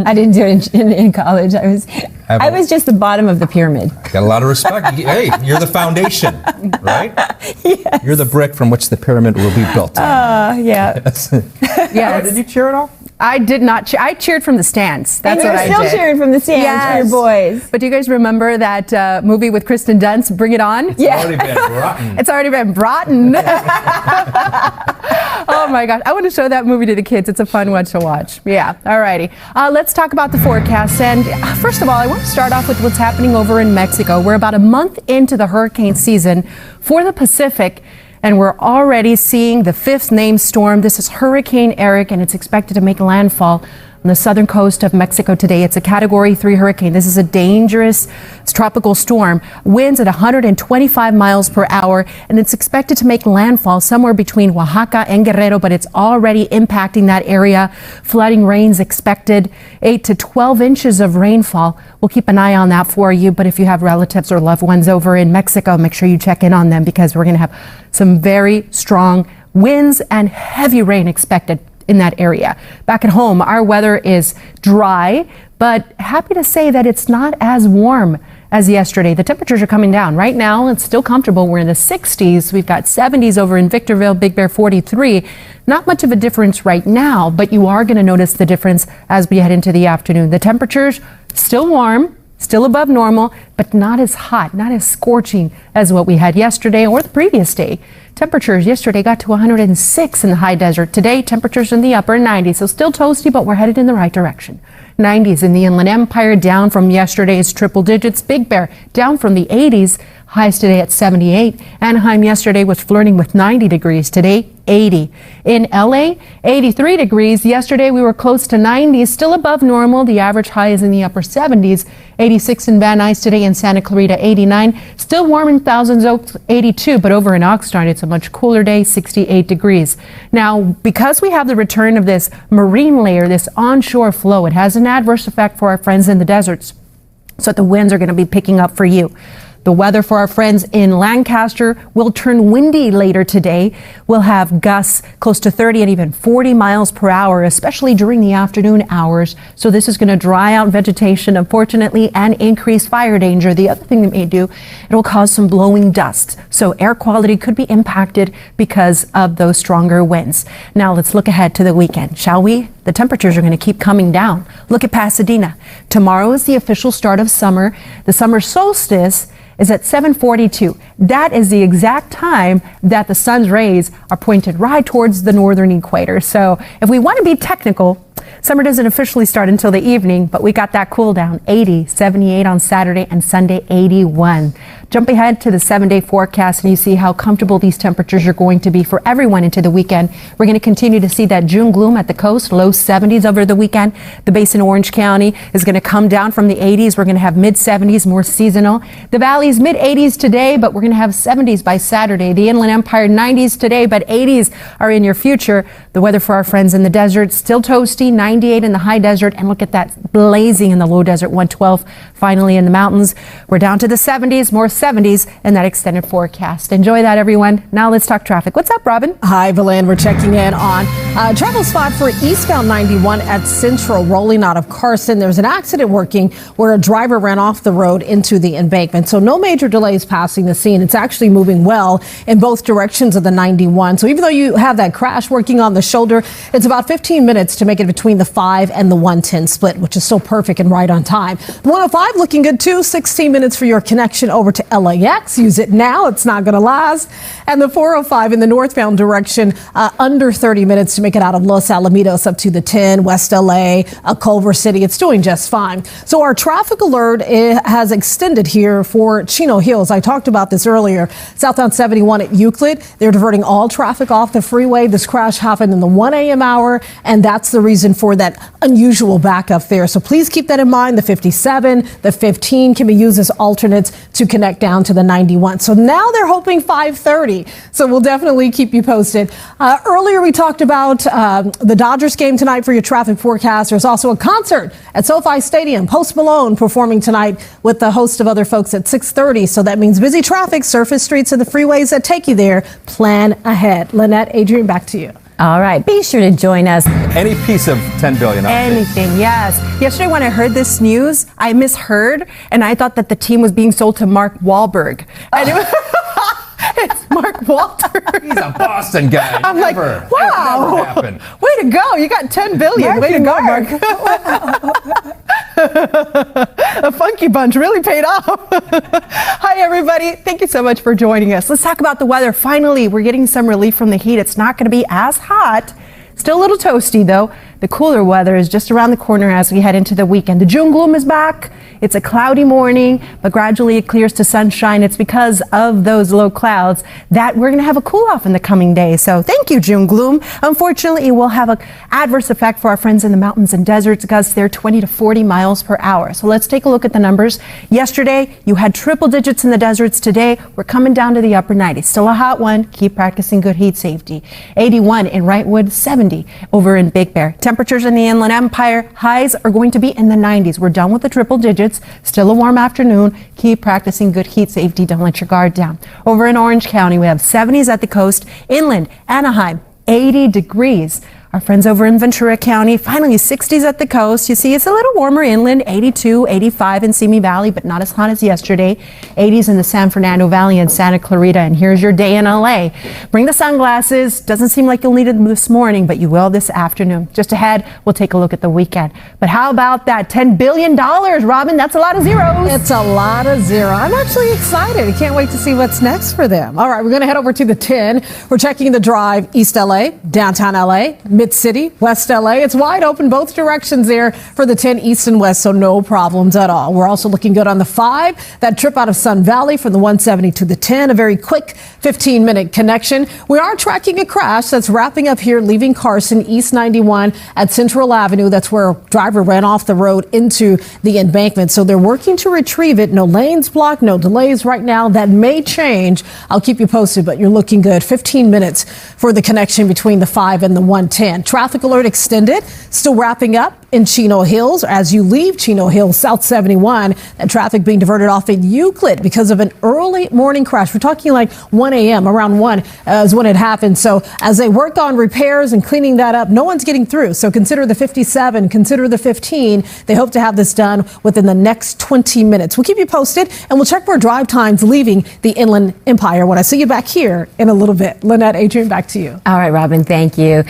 I didn't do it in college. I was just the bottom of the pyramid. Got a lot of respect. Hey, you're the foundation, right? Yes. You're the brick from which the pyramid will be built. Yeah. Yes. Yes. Did you cheer at all? I did not cheer. I cheered from the stands. That's what I did. You're still cheering from the stands for your boys. But do you guys remember that movie with Kristen Dunst, Bring It On? It's already been rotten. It's already been rotten. Oh my gosh. I want to show that movie to the kids. It's a fun one to watch. Yeah. All righty. Let's talk about the forecast. And first of all, I want to start off with what's happening over in Mexico. We're about a month into the hurricane season for the Pacific, and we're already seeing the fifth named storm. This is Hurricane Eric, and it's expected to make landfall on the southern coast of Mexico today. It's a Category 3 hurricane. This is a dangerous tropical storm. Winds at 125 miles per hour, and it's expected to make landfall somewhere between Oaxaca and Guerrero, but it's already impacting that area. Flooding rains expected, 8 to 12 inches of rainfall. We'll keep an eye on that for you, but if you have relatives or loved ones over in Mexico, make sure you check in on them because we're going to have some very strong winds and heavy rain expected in that area. Back at home, our weather is dry, but happy to say that it's not as warm as yesterday. The temperatures are coming down. Right now, it's still comfortable. We're in the 60s. We've got 70s over in Victorville, Big Bear 43. Not much of a difference right now, but you are going to notice the difference as we head into the afternoon. The temperatures still warm, still above normal, but not as hot, not as scorching as what we had yesterday or the previous day. Temperatures yesterday got to 106 in the high desert. Today, temperatures in the upper 90s, so still toasty, but we're headed in the right direction. 90s in the Inland Empire, down from yesterday's triple digits. Big Bear down from the 80s. Highs today at 78. Anaheim yesterday was flirting with 90 degrees. Today, 80. In LA, 83 degrees. Yesterday, we were close to 90, still above normal. The average high is in the upper 70s. 86 in Van Nuys today, in Santa Clarita, 89. Still warm in Thousand Oaks, 82, but over in Oxnard, it's a much cooler day, 68 degrees. Now, because we have the return of this marine layer, this onshore flow, it has an adverse effect for our friends in the deserts. So the winds are going to be picking up for you. The weather for our friends in Lancaster will turn windy later today. We'll have gusts close to 30 and even 40 miles per hour, especially during the afternoon hours. So this is going to dry out vegetation, unfortunately, and increase fire danger. The other thing it may do, it will cause some blowing dust. So air quality could be impacted because of those stronger winds. Now let's look ahead to the weekend, shall we? The temperatures are going to keep coming down. Look at Pasadena. Tomorrow is the official start of summer. The summer solstice is at 7:42. That is the exact time that the sun's rays are pointed right towards the northern equator. So if we want to be technical, summer doesn't officially start until the evening, but we got that cool down. 80, 78 on Saturday, and Sunday 81. Jump ahead to the 7-day forecast and you see how comfortable these temperatures are going to be for everyone into the weekend. We're going to continue to see that June gloom at the coast, low 70s over the weekend. The base in Orange County is going to come down from the 80s. We're going to have mid 70s, more seasonal. The valley's mid 80s today, but we're going to have 70s by Saturday. The Inland Empire 90s today, but 80s are in your future. The weather for our friends in the desert, still toasty, 98 in the high desert, and look at that blazing in the low desert, 112 finally in the mountains. We're down to the 70s, more 70s in that extended forecast. Enjoy that, everyone. Now let's talk traffic. What's up, Robin? Hi, Belen. We're checking in on travel spot for eastbound 91 at Central, rolling out of Carson. There's an accident working where a driver ran off the road into the embankment. So no major delays passing the scene. It's actually moving well in both directions of the 91. So even though you have that crash working on the shoulder, it's about 15 minutes to make it between the 5 and the 110 split, which is so perfect and right on time. The 105 looking good too. 16 minutes for your connection over to LAX. Use it now. It's not going to last. And the 405 in the northbound direction, under 30 minutes to make it out of Los Alamitos up to the 10, West LA, Culver City. It's doing just fine. So our traffic alert has extended here for Chino Hills. I talked about this earlier. Southbound 71 at Euclid. They're diverting all traffic off the freeway. This crash happened in the 1 a.m. hour, and that's the reason for that unusual backup there. So please keep that in mind. The 57, the 15 can be used as alternates to connect down to the 91. So now they're hoping 5:30. So we'll definitely keep you posted. Earlier we talked about the Dodgers game tonight for your traffic forecast. There's also a concert at SoFi Stadium. Post Malone performing tonight with a host of other folks at 6:30. So that means busy traffic, surface streets and the freeways that take you there. Plan ahead. Lynette, Adrian, back to you. All right, be sure to join us. Any piece of 10 billion update. Anything, yes. Yesterday when I heard this news, I misheard, and I thought that the team was being sold to Mark Wahlberg. And it was it's Mark Walter. He's a Boston guy. I'm Never. like, wow. Never happened. Way to go. You got 10 billion. Way to go, Mark. A funky bunch really paid off. Hi, everybody. Thank you so much for joining us. Let's talk about the weather. Finally, we're getting some relief from the heat. It's not going to be as hot. Still a little toasty, though. The cooler weather is just around the corner as we head into the weekend. The June gloom is back. It's a cloudy morning, but gradually it clears to sunshine. It's because of those low clouds that we're going to have a cool off in the coming days. So thank you, June gloom. Unfortunately, it will have an adverse effect for our friends in the mountains and deserts. Gusts there 20 to 40 miles per hour. So let's take a look at the numbers. Yesterday, you had triple digits in the deserts. Today, we're coming down to the upper 90s. Still a hot one. Keep practicing good heat safety. 81 in Wrightwood, 70 over in Big Bear. Temperatures in the Inland Empire, highs are going to be in the 90s. We're done with the triple digits. Still a warm afternoon. Keep practicing good heat safety. Don't let your guard down. Over in Orange County, we have 70s at the coast. Inland, Anaheim, 80 degrees. Our friends over in Ventura County, finally 60s at the coast. You see, it's a little warmer inland, 82, 85 in Simi Valley, but not as hot as yesterday. 80s in the San Fernando Valley and Santa Clarita. And here's your day in LA. Bring the sunglasses. Doesn't seem like you'll need them this morning, but you will this afternoon. Just ahead, we'll take a look at the weekend. But how about that $10 billion, Robin? That's a lot of zeros. It's a lot of zero. I'm actually excited. I can't wait to see what's next for them. All right, we're going to head over to the 10. We're checking the drive, East LA, downtown LA, Mid-City, West LA. It's wide open both directions there for the 10 east and west, so no problems at all. We're also looking good on the 5. That trip out of Sun Valley from the 170 to the 10, a very quick 15-minute connection. We are tracking a crash that's wrapping up here, leaving Carson, East 91 at Central Avenue. That's where a driver ran off the road into the embankment. So they're working to retrieve it. No lanes blocked, no delays right now. That may change. I'll keep you posted, but you're looking good. 15 minutes for the connection between the 5 and the 110. Traffic alert extended, still wrapping up in Chino Hills. As you leave Chino Hills, South 71, that traffic being diverted off in Euclid because of an early morning crash. We're talking like 1 a.m., around 1 is when it happened. So as they work on repairs and cleaning that up, no one's getting through. So consider the 57, consider the 15. They hope to have this done within the next 20 minutes. We'll keep you posted, and we'll check for drive times leaving the Inland Empire when I see you back here in a little bit. Lynette, Adrian, back to you. All right, Robin, thank you.